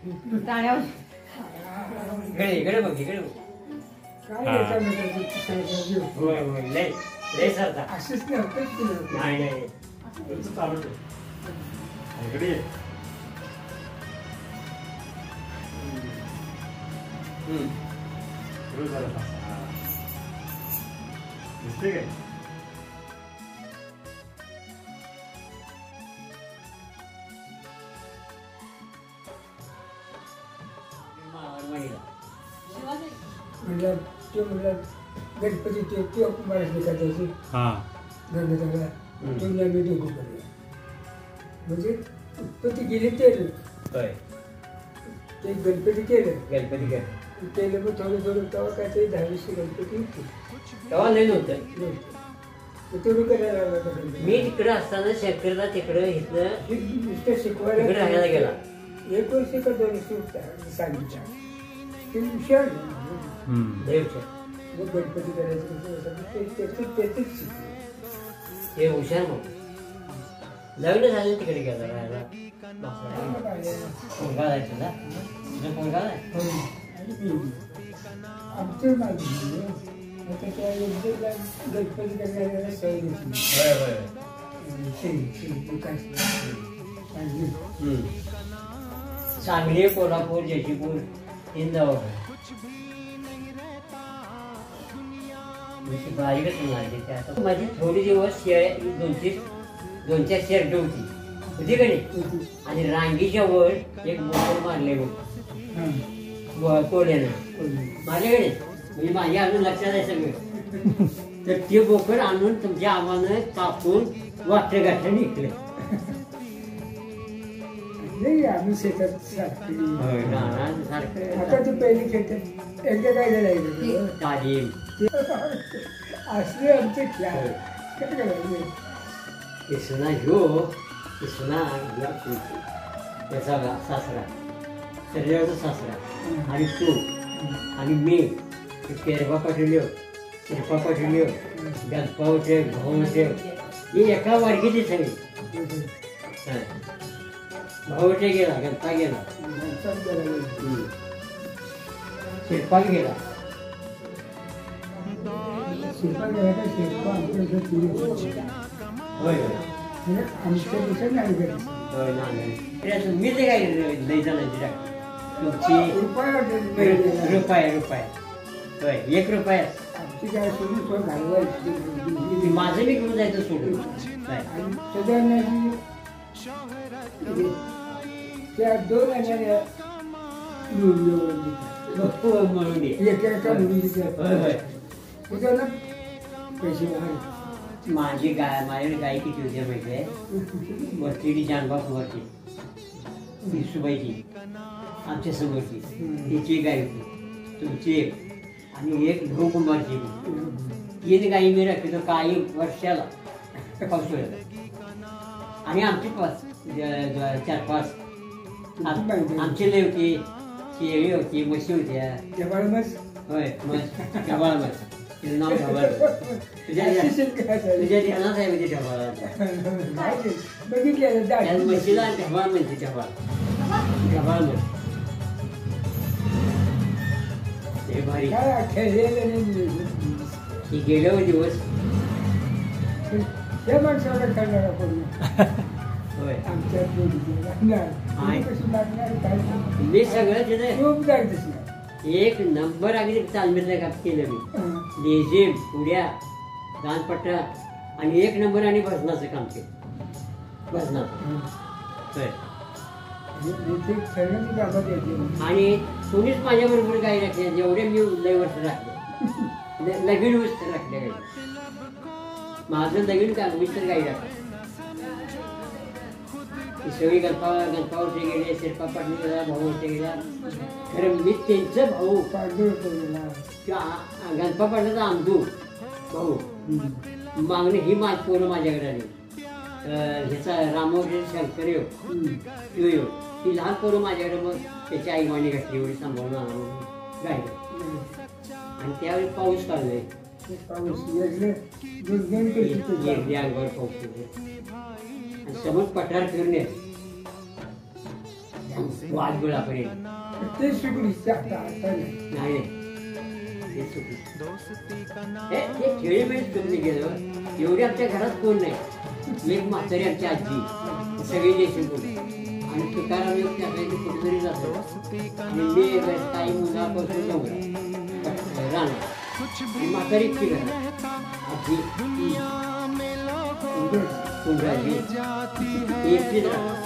इकडे बघ इकडे बघ. लय सरता असेच नाही नाही इकडे दिसते काय म्हणलं ते म्हणलं गणपती ते महाराज एखाद्याची गणपतीला तो नैवेद्य उभं करूया म्हणजे उत्पत्ती गेली ते गणपती केलं मग थोडं तेव्हा काय ते 10-20 गणपती होते तेव्हा नाही नव्हतं तेवढं करायला लागला. मी तिकडे असताना शेतकऱ्याला तिकडे इथलं नुसतं शिकवायला राहायला गेला 1 वर्ष का 2 वर्ष सांगितलं ते हुशार मग गणपती करायचं त्याचंच शिकलो हे हुशार मग लग्न झालं तिकडे गेला राहायला पोरगा जायचं ना तुझं पोरगा आहे आमचं माझं गणपती करायला सवय सांगली कोल्हापूर जयपूर 3 दवाखाने बारीकच म्हणायचे माझी थोडी दिवस 2-4 शर्ट होती का नाही आणि रांगीच्या वर एक मोटर मारले कोल्यानं माझ्याकडे म्हणजे माझ्या अजून लक्षात आहे सगळं तर ते बोकड आणून तुमच्या आव्हानं कापून वाटलं गाठलं निघले नाही आम्ही शेतात सारखं आता तू पहिली खेळतात एकदा काय झालं तालीम असले आमचे खेळ काय करायचं सुना ह्यो सुना त्याचा सासरा शरीराचा सासरा आणि तू आणि मी पेरपा पाठवल्यो गणपाव ठेव भाऊ ठेव ही एका वाडकीची सगळी भाऊटे गेला गणपा गेला शिरपाल गेला होय आमच्या देशात नाही मी ते काय लई जाण्याची तुमची रुपये होय 1 रुपया आमची काय सोडून घालवायची माझं मी घेऊन जायचं सोडून त्या 2 आण्याने म्हणून एका मुलीच्या पैसे माझी माझ्याकडे गाय किती होती माहिती आहे वरती जानबापूवरची विसुबाईची आमच्या समोरची तिची गाय होती तुमची एक आणि एक ढोकुंभारची 3 गायी मी राखतो काही वर्षाला पावसाळ्याला आणि आमची 4-5 आमची लय होती शेळी होती म्हशी होत्या होय मस ढबाळ मस तिचं नाव ढबाळ तुझ्या ध्यानात आहे म्हणजे ढबाळ बघितलं म्हशीला ढबाळ म्हणते ढबाळ मस ते भारी ही गेलो दिवस त्या माणसाला करणार आपण होय आमच्या मी सगळं तिथे खूप जायचं 1 नंबर अगदी तालमीतलं काम केलं मी लेझिम पुड्या दानपट्टा आणि 1 नंबर आणि भजनाचं काम केलं भजनाचं आणि कोणीच माझ्या बरोबर गाई राखले जेवढे मी लय वर्ष राखले लगीन वर्ष राखले गाई माझं लगीन का मी तर गाई राखले सगळी गणपावरचे गेले शिरपा पाटणी गेला भाऊवरचे गेला खरं मी त्यांचं भाऊ गणपा पाटलाचा आमदू भाऊ मागणी ही पोरं माझ्याकडे आली ह्याचा रामोजी शंकर येऊ ती लहान पोरं माझ्याकडे मग त्याची आई माणी घातली एवढी सांभाळून आणा गायला आणि त्यावेळी पाऊस काढलाय अंगावर पाऊस आणि समोर पठार फिरून वाघगुळापर्यंत. ते सुखी आता आता नाही. नाही ते सुखी हे खेळी म्हणजे तुम्ही गेलं एवढी आमच्या घरात कोण नाही. एक म्हातारी आमची आजी सगळी देशमुख आणि तुकाराम एक त्यासाठी कुठेतरी जातो आणि मी काही मुलापासून राहणार म्हातारी इतकी घरात आजी कुंभाजी एकटीच राहणार.